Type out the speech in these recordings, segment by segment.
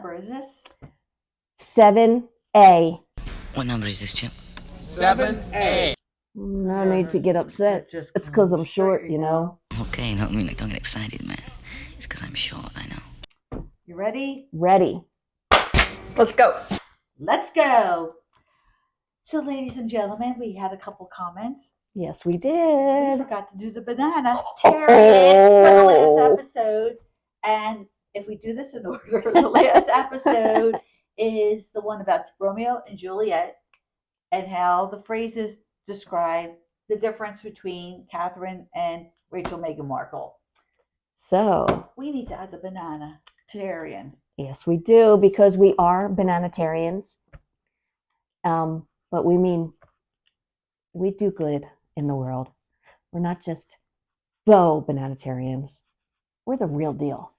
number is this? 7A. What number is this, Chip? 7A. No need to get upset. It's because I'm short, you know. Okay, no, I mean, don't get excited, man. It's because I'm short, I know. You ready? Ready. Let's go. Let's go. So, ladies and gentlemen, we had a couple comments. Yes, we We did. forgot to do the banana Terrian for the last episode. And if we do this in order, the last episode is the one about Romeo and Juliet and how the phrases describe the difference between Catherine and Rachel Meghan Markle. So, We need to add the banana Terrian. yes, we do, because we are bananatarians. But we mean we do good in the world. We're not just faux bananatarians. We're the real deal.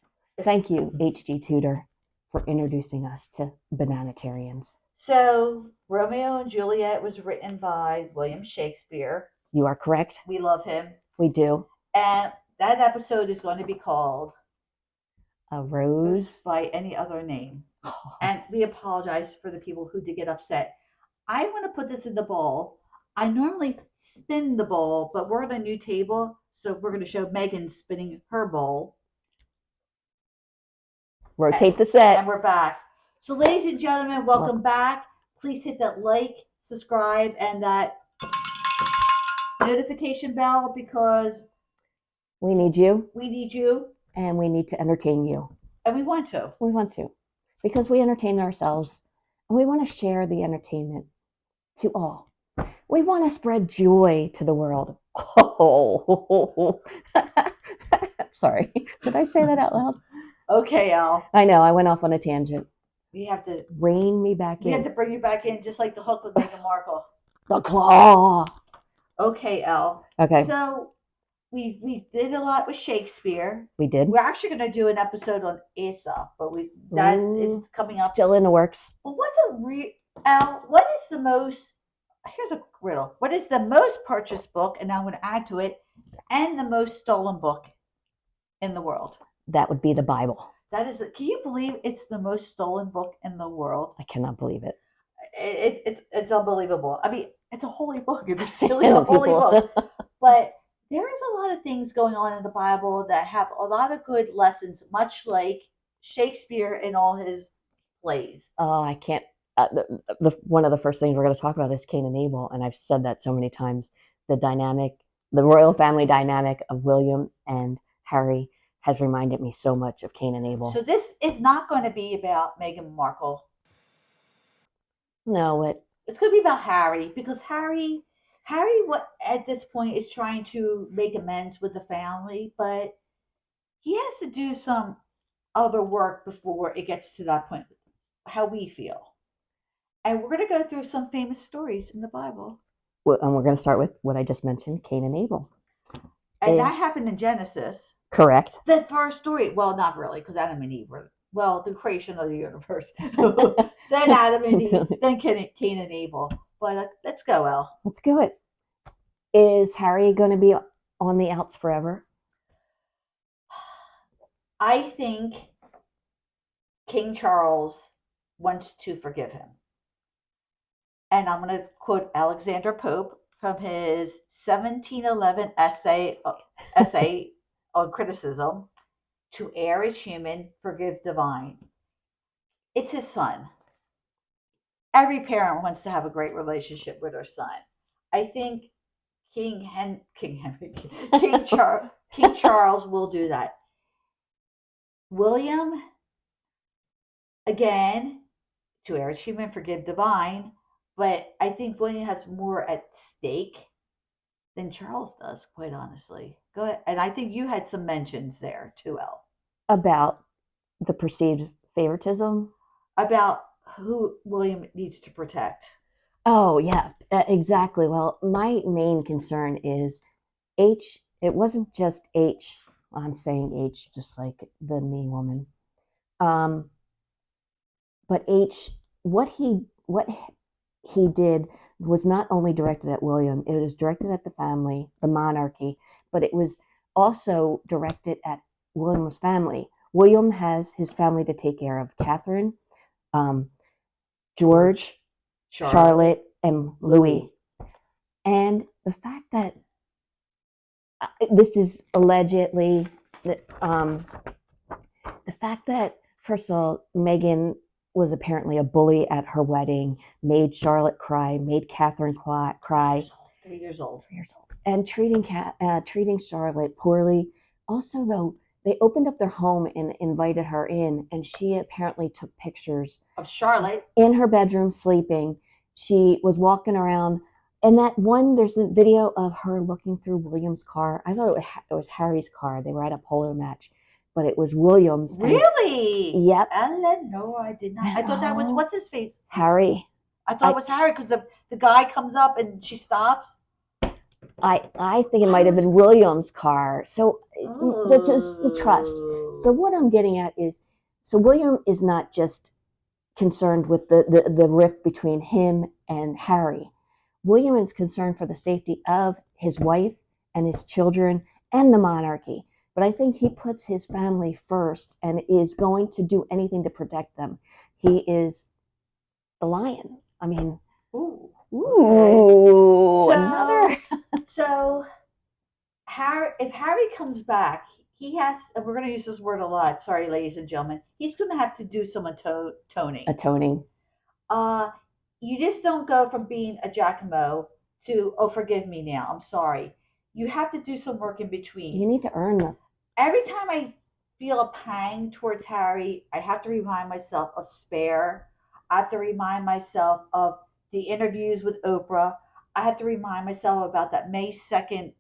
Thank you, H.G. Tudor, for introducing us to bananatarians. So, Romeo and Juliet was written by William Shakespeare. You are correct. We love him. We do. And that episode is going to be called A Rose. by any other name. And we apologize for the people who did get upset. I want to put this in the bowl. I normally spin the bowl, but we're on a new table, so we're going to show Megan spinning her bowl. Rotate the set. And we're back. So, ladies and gentlemen, welcome back. Please hit that like, subscribe, and that notification bell, because We need you, we need you, and we need to entertain you. and we want to. We want to, because we entertain ourselves, and we want to share the entertainment to all. We want to spread joy to the world. Oh, sorry. Did I say that out loud? Okay, Al. I know. I went off on a tangent. We have to Rein me back We in. had to bring you back in, just like the hook with Meghan Markle. The claw. Okay, Elle. Okay, So we did a lot with Shakespeare. we did. We're actually going to do an episode on Esau, but that is Ooh, coming up. Still in the works. Well, Elle? What is the most? Here's a riddle. What is the most purchased book? And I'm going to add to it, and the most stolen book in the world. That would be the Bible. That is. Can you believe it's the most stolen book in the world? I cannot believe it. It's unbelievable. I mean, it's a holy book, and they're stealing I know a holy people. book. But there is a lot of things going on in the Bible that have a lot of good lessons, much like Shakespeare in all his plays. Oh, I can't. One of the first things we're going to talk about is Cain and Abel, and I've said that so many times. The royal family dynamic of William and Harry has reminded me so much of Cain and Abel. So this is not going to be about Meghan Markle. No, It's going to be about Harry, because Harry, what at this point is trying to make amends with the family, but he has to do some other work before it gets to that point. How we feel, and we're going to go through some famous stories in the Bible, and we're going to start with what I just mentioned, Cain and Abel. and that happened in Genesis. Correct. The first story, well, not really, because Adam and Eve were, the creation of the universe. Then Adam and Eve, then Cain and Abel. But let's go, Elle. Let's do it. Is Harry going to be on the outs forever? I think King Charles wants to forgive him. And I'm going to quote Alexander Pope from his 1711 essay on criticism: "To err is human, forgive divine." It's his son. Every parent wants to have a great relationship with their son. I think King Charles will do that. William, again, to err is human, forgive divine. But I think William has more at stake than Charles does, quite honestly. Go ahead. And I think you had some mentions there too, Elle. About the perceived favoritism? About who William needs to protect. Oh, yeah, exactly. Well, my main concern is H. It wasn't just H. I'm saying H just like the main woman. But H, what he did was not only directed at William, it was directed at the family, the monarchy, but it was also directed at William's family. William has his family to take care of: Catherine, George, Charlotte, and Louis. And the fact that this is allegedly the fact that, first of all, Megan was apparently a bully at her wedding, made Charlotte cry, made Catherine cry. 3 years old. And treating Charlotte poorly. Also, though, they opened up their home and invited her in, and she apparently took pictures Of Charlotte. in her bedroom sleeping. She was walking around, and there's a video of her looking through William's car. I thought it was Harry's car. They were at a polo match, but it was William's. Really? Yep. Ellen? No, I did not. I thought that was, what's his face? Harry. I thought it was Harry because the guy comes up and she stops. I think it might have been William's car. So the trust. So what I'm getting at is, so William is not just concerned with the rift between him and Harry. William is concerned for the safety of his wife and his children and the monarchy. But I think he puts his family first and is going to do anything to protect them. He is the lion. I mean, Ooh. okay. Another. So, if Harry comes back, he has, and we're going to use this word a lot, sorry, ladies and gentlemen, he's going to have to do some atoning. You just don't go from being a Giacomo to, oh, forgive me now, I'm sorry. You have to do some work in between. You need to earn them. Every time I feel a pang towards Harry, I have to remind myself of Spare. I have to remind myself of the interviews with Oprah. I have to remind myself about that May 2nd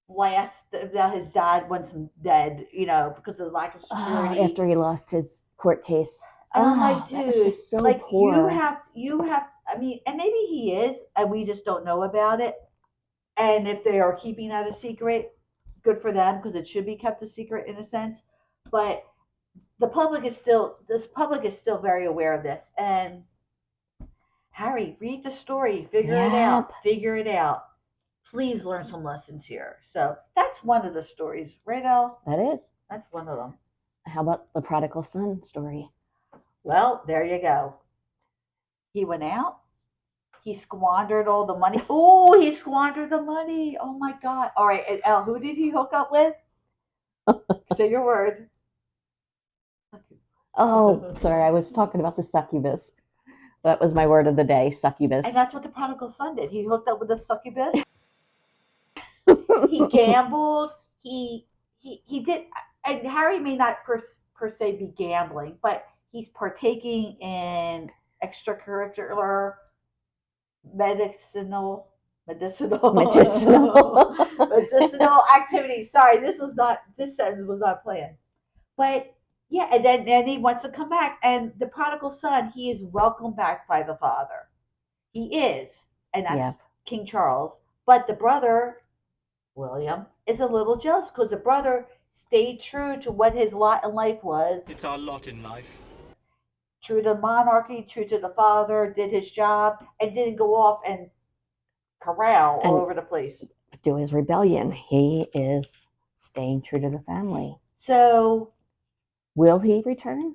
blast that his dad wants him dead, because of the lack of security. After he lost his court case. And I'm like, dude, that was just so poor. you have, I mean, and maybe he is, and we just don't know about it. And if they are keeping that a secret, good for them, because it should be kept a secret in a sense. But the public is still very aware of this. And Harry, read the story, figure it out. Please learn some lessons here. So that's one of the stories, right, Elle? That is. That's one of them. How about the Prodigal Son story? Well, there you go. He went out. He squandered all the money. Oh, he squandered the money. Oh, my God. All right, and Elle, who did he hook up with? Say your word. Oh, sorry. I was talking about the succubus. That was my word of the day, succubus. And that's what the Prodigal Son did. He hooked up with the succubus. He gambled. He did. And Harry may not per se be gambling, but he's partaking in extracurricular medicinal activities. Sorry, this sentence was not planned. But yeah, and then he wants to come back. And the Prodigal Son, he is welcomed back by the father. He is. And that's King Charles. But the brother, William, is a little jealous because the brother stayed true to what his lot in life was. It's our lot in life. True to monarchy, true to the father, did his job, and didn't go off and corral all over the place. Do his rebellion. He is staying true to the family. So, will he return?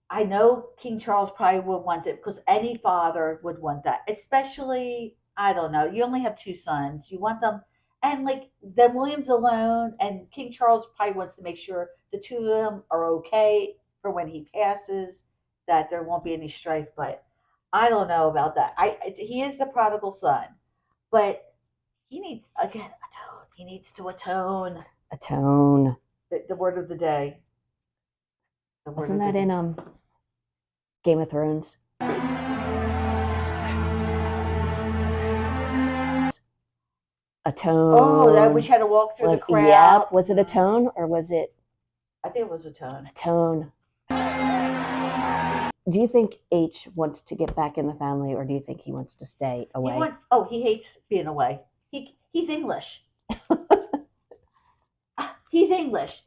I know King Charles probably would want it because any father would want that. Especially, I don't know, you only have 2 sons. You want them, and then William's alone, and King Charles probably wants to make sure the 2 of them are okay for when he passes, that there won't be any strife. But I don't know about that. He is the Prodigal Son, but he needs, again, atone. He needs to atone. Atone. The word of the day. Wasn't that in Game of Thrones? Atone. Oh, that we had to walk through the crowd. Yeah. Was it atone or was it? I think it was atone. Atone. Do you think H wants to get back in the family, or do you think he wants to stay away? He hates being away. He's English. He's English.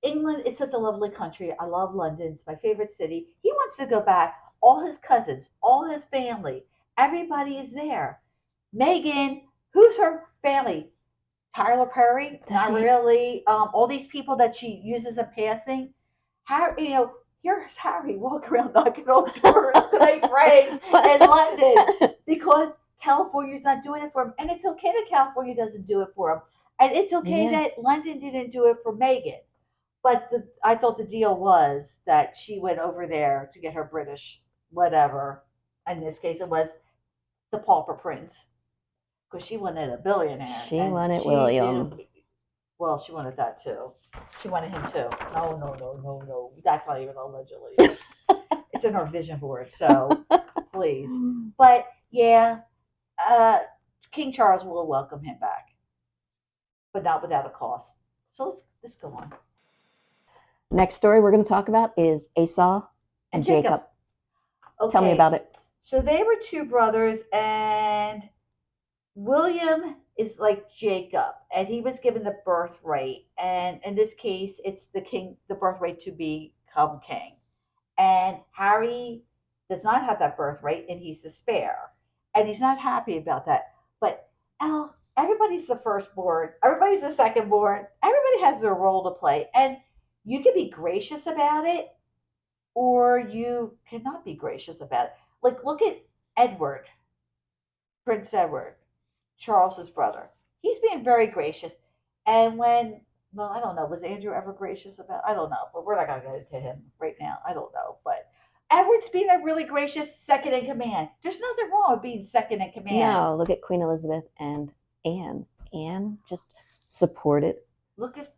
England is such a lovely country. I love London. It's my favorite city. He wants to go back. All his cousins, all his family, everybody is there. Megan, who's her family? Tyler Perry, Does not she? really. All these people that she uses in passing. Harry, here's Harry walking around knocking on doors to make friends in London because California's not doing it for him, and it's okay that California doesn't do it for him, and it's okay Yes. that London didn't do it for Megan. But I thought the deal was that she went over there to get her British whatever. In this case, it was the pauper prince because she wanted a billionaire. She and wanted she William. didn't- Well, she wanted that too. She wanted him too. No, no, no, no, no. That's not even allegedly. It's in her vision board. So please. But yeah, King Charles will welcome him back, but not without a cost. So let's go on. Next story we're going to talk about is Esau and Jacob. Okay. Tell me about it. So they were two brothers, and William is like Jacob, and he was given the birthright. And in this case, it's the birthright to become king. And Harry does not have that birthright, and he's the spare, and he's not happy about that. But everybody's the firstborn, everybody's the secondborn, everybody has their role to play, and you can be gracious about it, or you cannot be gracious about it. Like, look at Edward, Prince Edward, Charles's brother. He's being very gracious. And well, I don't know, was Andrew ever gracious about? I don't know, but we're not going to get into him right now. I don't know, but Edward's being a really gracious second in command. There's nothing wrong with being second in command. No, look at Queen Elizabeth and Anne. Anne just supported. Look at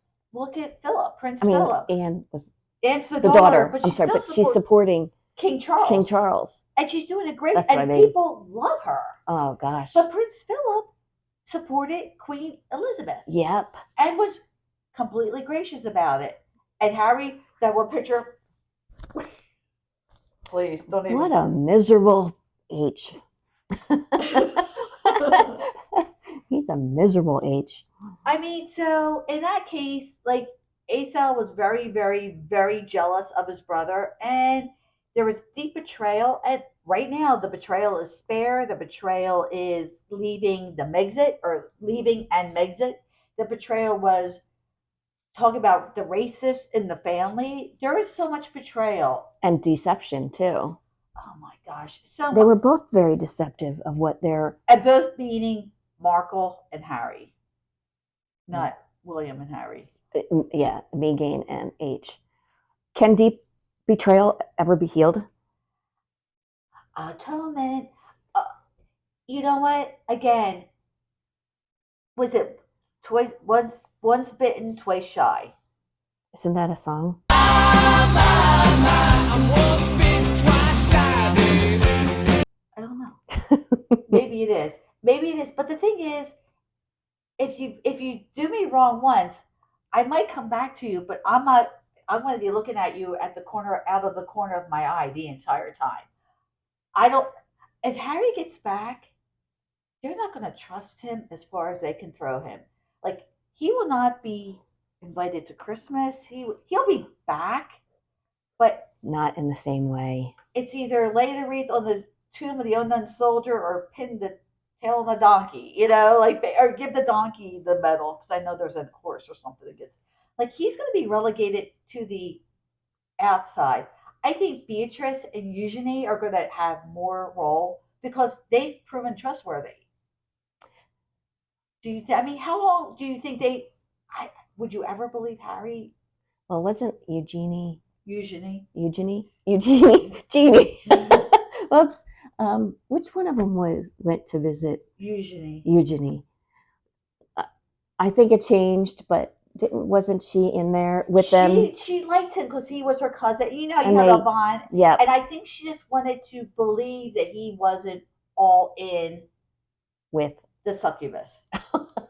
Philip, Prince Philip. Anne was Anne's the daughter. but I'm sorry, but she's supporting King Charles. King Charles. And she's doing a great, That's what and I mean. people love her. Oh gosh. But Prince Philip supported Queen Elizabeth. Yep. And was completely gracious about it. And Harry, that one picture, please don't even. What a miserable H. He's a miserable H. I mean, so in that case, like, Esau was very, very, very jealous of his brother, and there was deep betrayal. And right now, the betrayal is spare. The betrayal is leaving and Megxit. The betrayal was talking about the racist in the family. There is so much betrayal and deception too. Oh my gosh! So they were both very deceptive of what they're. And both meaning Markle and Harry, not William and Harry. Yeah, Megan and H. Can deep betrayal ever be healed? Atonement. You know what? Again, was it twice? Once bitten, twice shy. Isn't that a song? I'm once bitten, twice shy, baby. I don't know. Maybe it is. Maybe it is. But the thing is, if you do me wrong once, I might come back to you, but I'm not. I'm going to be looking at you out of the corner of my eye the entire time. I don't. If Harry gets back, they're not going to trust him as far as they can throw him. Like, he will not be invited to Christmas. He'll be back, but not in the same way. It's either lay the wreath on the tomb of the unknown soldier or pin the tail on the donkey, or give the donkey the medal, because I know there's a horse or something that gets, like, he's going to be relegated to the outside. I think Beatrice and Eugenie are going to have more role because they've proven trustworthy. How long do you think would you ever believe Harry? Well, wasn't Eugenie? Genie. Whoops. Which one of them went to visit Eugenie? I think it changed, but wasn't she in there with them? She liked him because he was her cousin. You have a bond. Yeah. And I think she just wanted to believe that he wasn't all in with the succubus.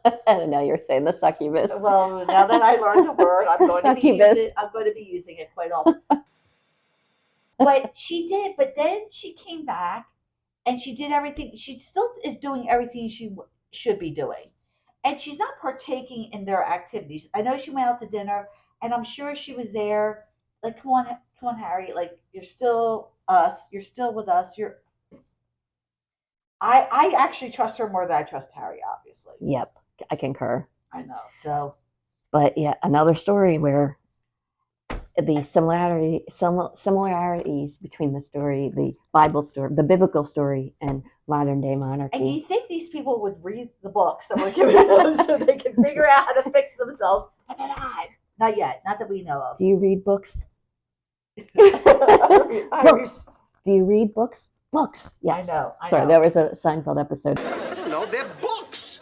I don't know. You're saying the succubus. Well, now that I learned the word, I'm going to be using it quite often. But she did. But then she came back, and she did everything. She still is doing everything she should be doing, and she's not partaking in their activities. I know she went out to dinner, and I'm sure she was there. Like, come on, Harry. Like, you're still us. You're still with us. I actually trust her more than I trust Harry. Obviously. Yep, I concur. I know. So, But yeah, another story where the similarities between the story, the Bible story, the biblical story, and modern day and monarchy. you think these people would read the books that we're giving them so they can figure out how to fix themselves? And they're not yet, not that we know of. Do you read books? I Books. Do you read books? Books. Yes. know. Sorry, that was a Seinfeld episode. No, they're books.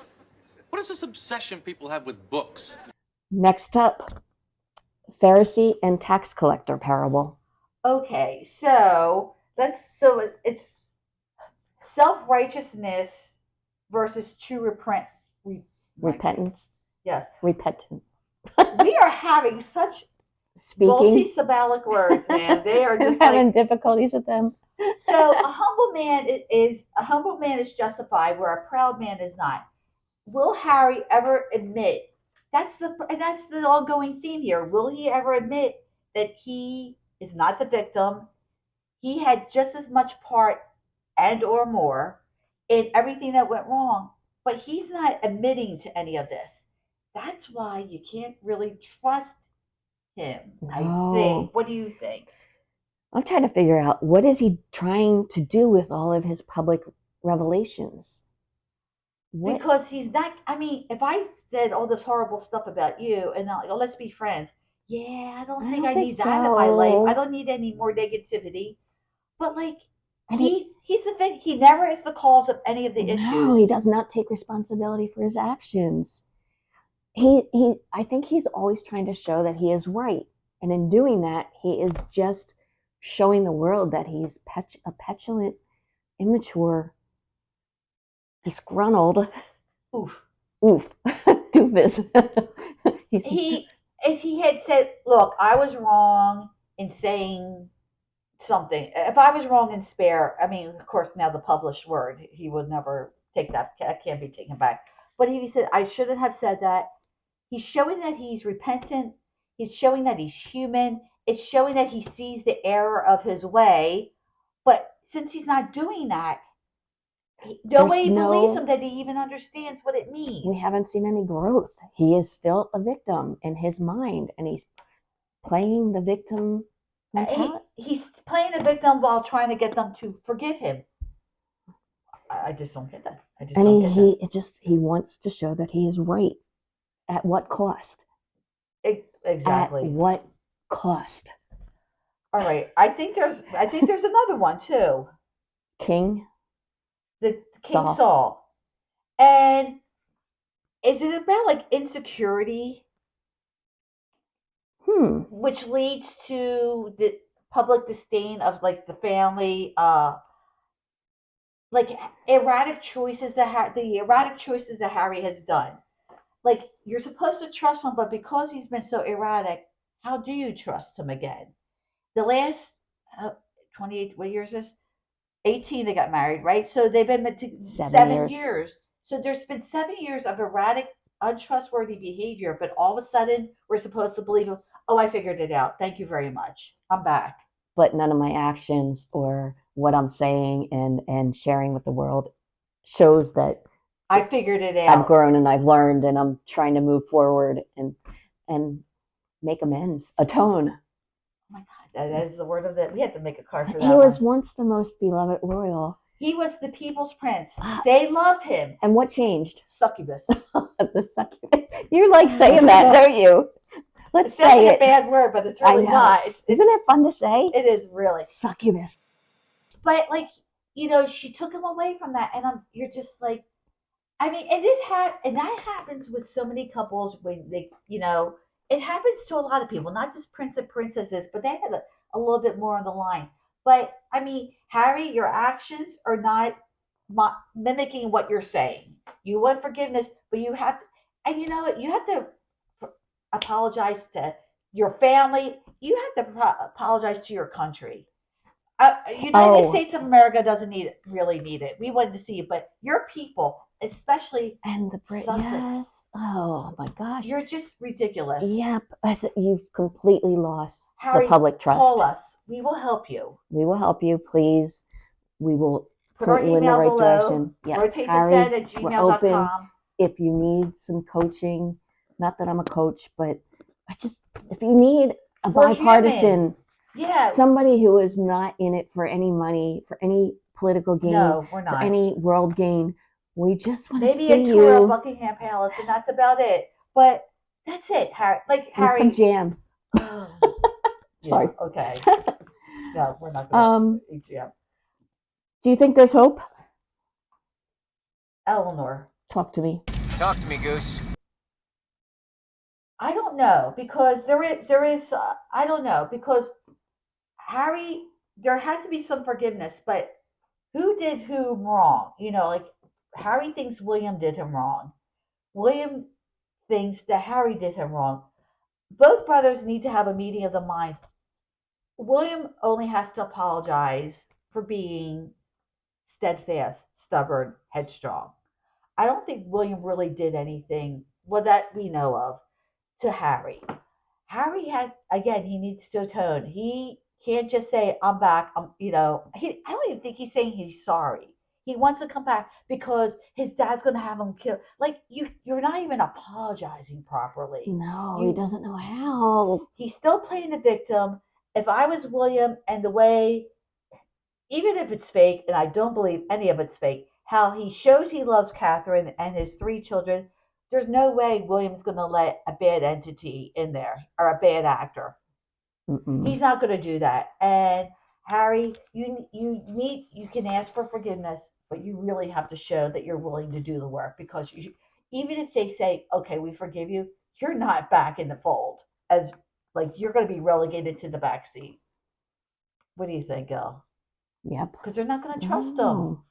What is this obsession people have with books? Next up, Pharisee and tax collector parable. Okay, so it's self-righteousness versus true Repentance. Yes. Repentant. We are having such Speaking. multi-syllabic words, man. They are I'm just having like, difficulties with them. so a humble man is justified where a proud man is not. Will Harry ever admit that's the ongoing theme here? Will he ever admit that he is not the victim? He had just as much part and or more in everything that went wrong, but he's not admitting to any of this. That's why you can't really trust him. I No. think. What do you think? I'm trying to figure out what is he trying to do with all of his public revelations. What? Because he's not. I mean, if I said all this horrible stuff about you, and like, oh, let's be friends. Yeah, I don't think I need that in my life. I don't need any more negativity. But like, And he's the thing. He never is the cause of any of the issues. No, he does not take responsibility for his actions. I think he's always trying to show that he is right, and in doing that, he is just showing the world that he's a petulant, immature, disgruntled, Oof. doofus. If he had said, "Look, I was wrong in saying something. If I was wrong in spare," I mean, of course, now the published word, he would never take that. That can't be taken back. But if he said, "I shouldn't have said that," he's showing that he's repentant. He's showing that he's human. It's showing that he sees the error of his way. But since he's not doing that, nobody believes him that he even understands what it means. We haven't seen any growth. He is still a victim in his mind, and he's playing the victim. He's playing the victim while trying to get them to forgive him. I just don't get that. He wants to show that he is right. At what cost? Exactly. At what cost? All right. I think there's another one too. King Saul. And is it about like insecurity? Which leads to the public disdain of like the family, like erratic choices that Harry has done. Like, you're supposed to trust him, but because he's been so erratic, how do you trust him again? The last 28, what years is this? 18 they got married, right? So they've been 7 years. So there's been 7 years of erratic, untrustworthy behavior, but all of a sudden we're supposed to believe him. Oh, I figured it out. Thank you very much. I'm back. But none of my actions or what I'm saying and sharing with the world shows that I figured it out. I've grown and I've learned, and I'm trying to move forward and make amends, atone. Oh my God, that is the word of it. We had to make a card for that. He was once the most beloved royal. He was the people's prince. They loved him. And what changed? Succubus. The succubus. You like saying that, don't you? Let's say it. It's a bad word, but it's really not. Isn't it fun to say? It is really. Succubus. But like, she took him away from that, and you're just like, I mean, and that happens with so many couples when they, it happens to a lot of people, not just prince and princesses, but they had a little bit more on the line. But I mean, Harry, your actions are not mimicking what you're saying. You want forgiveness, but you have to, and you know what? You have to apologize to your family. You have to apologize to your country. United States of America doesn't really need it. We wanted to see it, but your people, especially and the Sussex. Yes. Oh my gosh. You're just ridiculous. Yep. You've completely lost Harry, the public trust. Call us. We will help you. We will help you, please. We will Put our point you in the email right below. direction. Yeah. Rotate Harry, the set at we're open. gmail.com. if you need some coaching, not that I'm a coach, but if you need a For bipartisan, Yeah. somebody who is not in it for any money, for any political gain, No, we're for not. any world gain. We just want to Maybe see a tour of you Buckingham Palace, and that's about it. But that's it, Harry. Like and Harry. some jam. Yeah, Sorry. okay. No, we're not going to eat jam. Do you think there's hope? Eleanor. Talk to me. Talk to me, Goose. I don't know, because there is I don't know, because Harry, there has to be some forgiveness, but who did whom wrong? Like Harry thinks William did him wrong. William thinks that Harry did him wrong. Both brothers need to have a meeting of the minds. William only has to apologize for being steadfast, stubborn, headstrong. I don't think William really did anything, well, that we know of, to Harry. Harry he needs to atone. He can't just say, I'm back. I don't even think he's saying he's sorry. He wants to come back because his dad's going to have him killed. Like, you're not even apologizing properly. No, he doesn't know how. He's still playing the victim. If I was William, and the way, even if it's fake, and I don't believe any of it's fake, how he shows he loves Catherine and his 3 children, there's no way William's going to let a bad entity in there, or a bad actor. Mm-mm. He's not going to do that. And Harry, you can ask for forgiveness, but you really have to show that you're willing to do the work, because even if they say, okay, we forgive you, you're not back in the fold, as like you're going to be relegated to the back seat. What do you think, Gil? Yep. Because they're not going to trust them.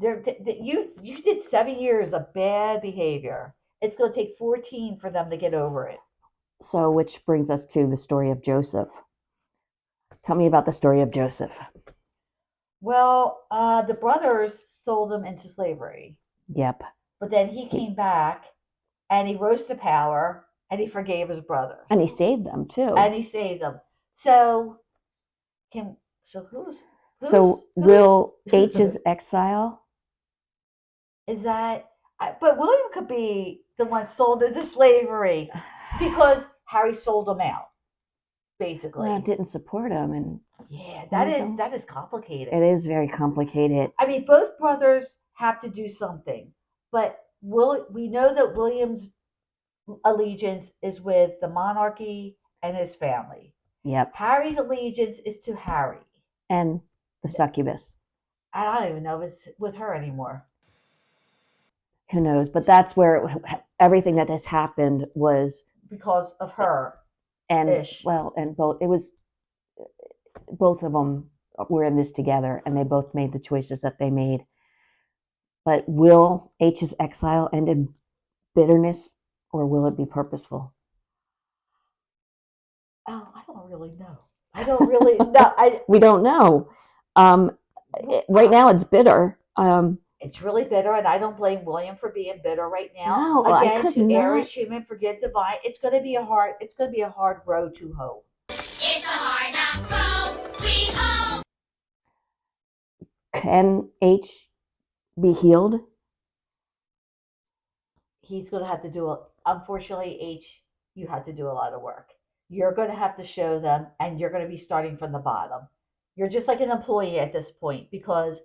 You did 7 years of bad behavior. It's going to take 14 for them to get over it. So, which brings us to the story of Joseph. Tell me about the story of Joseph. Well, the brothers sold him into slavery. Yep. But then he came back, and he rose to power, and he forgave his brothers. And he saved them too. And he saved them. So will H's exile? Is that? But William could be the one sold into slavery, because Harry sold him out, basically. Well, didn't support him, and yeah, that is complicated. It is very complicated. I mean, both brothers have to do something, but we know that William's allegiance is with the monarchy and his family. Yep. Harry's allegiance is to Harry and the succubus. I don't even know if it's with her anymore. Who knows? But that's where everything that has happened was because of her. And Ish. Well, and both of them were in this together, and they both made the choices that they made. But will H's exile end in bitterness, or will it be purposeful? Oh, I don't really know. I don't really know. We don't know. Right now, it's bitter. It's really bitter, and I don't blame William for being bitter right now. No, again, to err is human, forgive divine. It's going to be a hard road to hoe. It's a hard knock road we hoe. Can H be healed? He's going to have to do unfortunately, H, you have to do a lot of work. You're going to have to show them, and you're going to be starting from the bottom. You're just like an employee at this point, because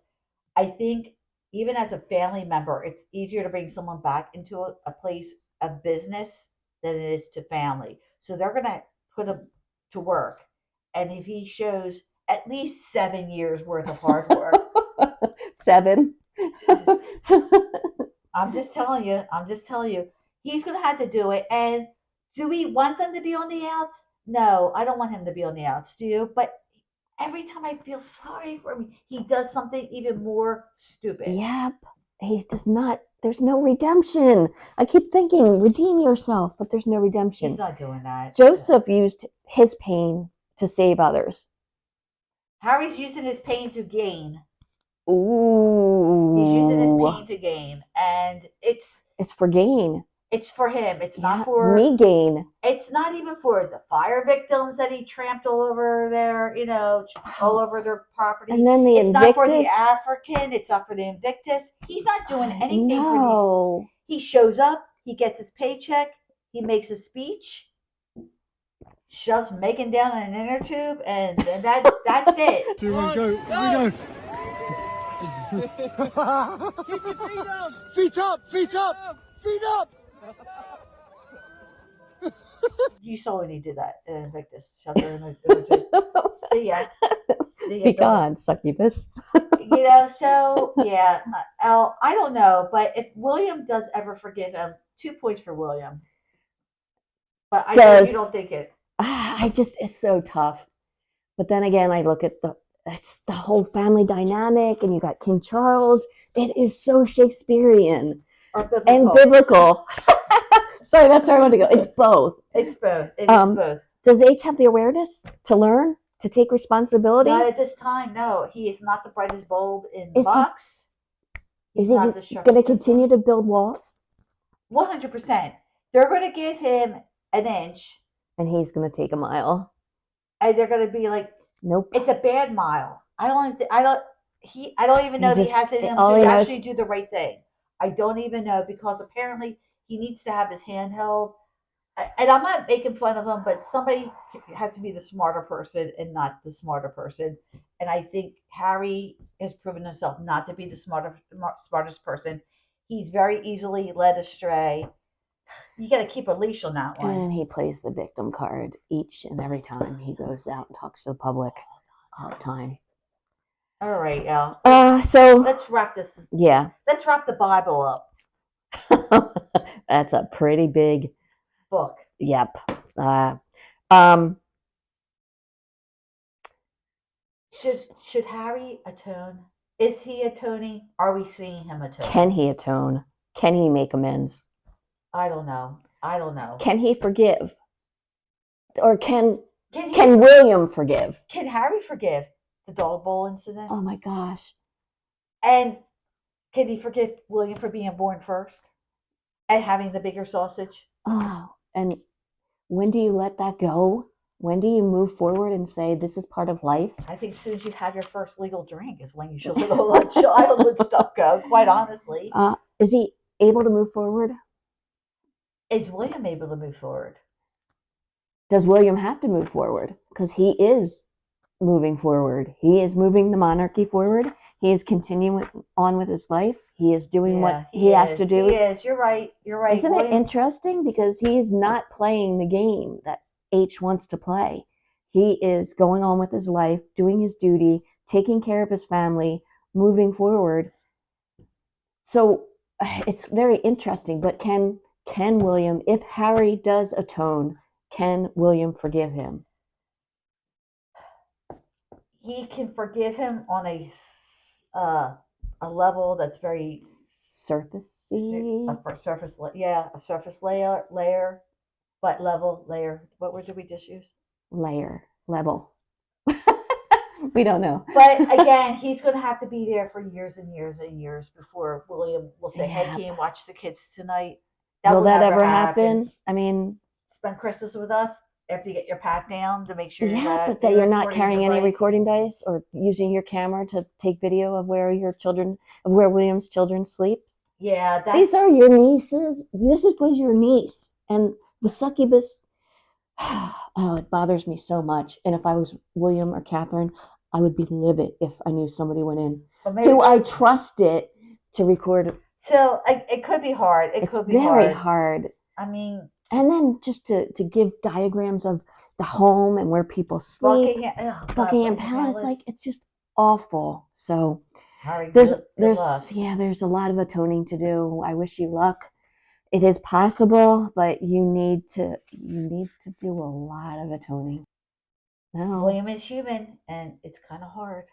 I think even as a family member, it's easier to bring someone back into a place of business than it is to family. So they're going to put him to work. And if he shows at least 7 years worth of hard work. 7? I'm just telling you, he's going to have to do it. And do we want them to be on the outs? No, I don't want him to be on the outs, do you? But every time I feel sorry for him, he does something even more stupid. Yep. He does not, there's no redemption. I keep thinking, redeem yourself, but there's no redemption. He's not doing that. Joseph used his pain to save others. Harry's using his pain to gain. Ooh. He's using his pain to gain. And it's for gain. It's for him. It's not for me gain. It's not even for the fire victims that he tramped all over their, all over their property. And then the It's Invictus. not for the African. It's not for the Invictus. He's not doing anything for these. He shows up, he gets his paycheck, he makes a speech, shoves Megan down in an inner tube, and then that's it. Two, one, go. Here we go. Feet up, feet up, feet up. You saw when he did that in Invictus. Shove her in the inner tube. See ya. See ya. Be gone, succubus. You know, so yeah, Al, I don't know, but if William does ever forgive him, 2 points for William. But I know you don't think it. It's so tough. But then again, I look at it's the whole family dynamic, and you got King Charles. It is so Shakespearean Or biblical. and biblical. Sorry, that's where I want to go. It's both. It's both. It is both. Does H have the awareness to learn, to take responsibility? Not at this time, no. He is not the brightest bulb in the Is he- box. Is he not the going sharpest to continue to build walls? 100%. They're going to give him an inch, And he's going to take a mile. and they're going to be like, Nope. it's a bad mile. I don't even know if he just- has it in him all to he knows- actually do the right thing. I don't even know, because apparently he needs to have his hand held. And I'm not making fun of him, but somebody has to be the smarter person and not the smarter person. And I think Harry has proven himself not to be the smartest person. He's very easily led astray. You got to keep a leash on that one. And he plays the victim card each and every time he goes out and talks to the public all the time. All right, Al. So Let's wrap this. yeah, Let's wrap the Bible up. that's a pretty big. Book. Yep. Should Harry atone? Is he atoning? Are we seeing him atone? Can he atone? Can he make amends? I don't know. Can he forgive? Or can Can William forgive? Harry forgive the dog bowl incident? Oh my gosh. And can he forgive William for being born first and having the bigger sausage? Oh, and when do you let that go? When do you move forward and say this is part of life? I think as soon as you have your first legal drink is when you should let all that childhood stuff go, quite honestly. Is he able to move forward? Is William able to move forward? Does William have to move forward? Because he is moving forward. He is moving the monarchy forward. He is continuing on with his life. He is doing what he has to do. He is. You're right. Isn't it interesting? Because he's not playing the game that H wants to play. He is going on with his life, doing his duty, taking care of his family, moving forward. So it's very interesting. But can William, if Harry does atone, can William forgive him? He can forgive him on a level that's very Surfacey? a surface layer, but layer. What word did we just use? Level. We don't know. But again, he's going to have to be there for years and years and years before William will say, "Hey, can you watch the kids tonight?" Will that ever happen? I mean, spend Christmas with us after you get your pat down to make sure but that you're not carrying any recording device or using your camera to take video of where William's children sleep. Yeah, These are your nieces. This was your niece, and the succubus. Oh, it bothers me so much. And if I was William or Catherine, I would be livid if I knew somebody went in who I trusted to record. So it could be hard. It could be very hard. I mean, and then just to give diagrams of the home and where people sleep, Buckingham Palace, like it's just awful. So Harry, there's good luck. there's a lot of atoning to do. I wish you luck. It is possible, but you need to do a lot of atoning. No. William is human, and it's kind of hard.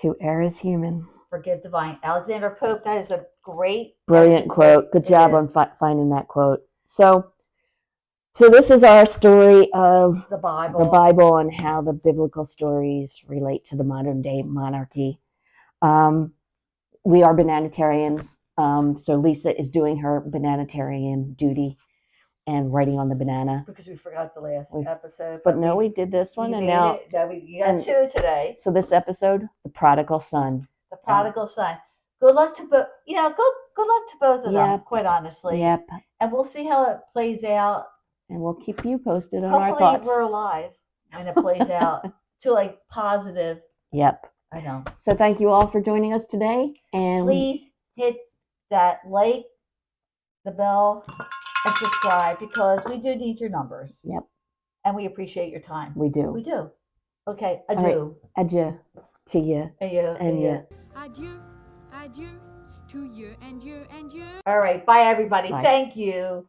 To err is human. Forgive divine. Alexander Pope. That is a Brilliant quote. Good job on finding that quote. So this is our story of the Bible. And how the biblical stories relate to the modern day monarchy. We are bananitarians. So Lisa is doing her bananitarian duty and writing on the banana. Because we forgot the last episode. But no, we did this one, and now you got two today. So this episode, the Prodigal Son. The Prodigal Son. good luck to both. Good luck to both of them. Yep. Quite honestly. Yep. And we'll see how it plays out. And we'll keep you posted on our Hopefully, thoughts. we're alive when it plays out to like positive. Yep. I know. So thank you all for joining us today. And Please hit that like, the bell, and subscribe because we do need your numbers. Yep. And we appreciate your time. we do. We do. Okay. right. Adieu. Adieu to you. Adieu. And you. Adieu, adieu to you and you and you. All right. Bye, everybody. Bye. Thank you.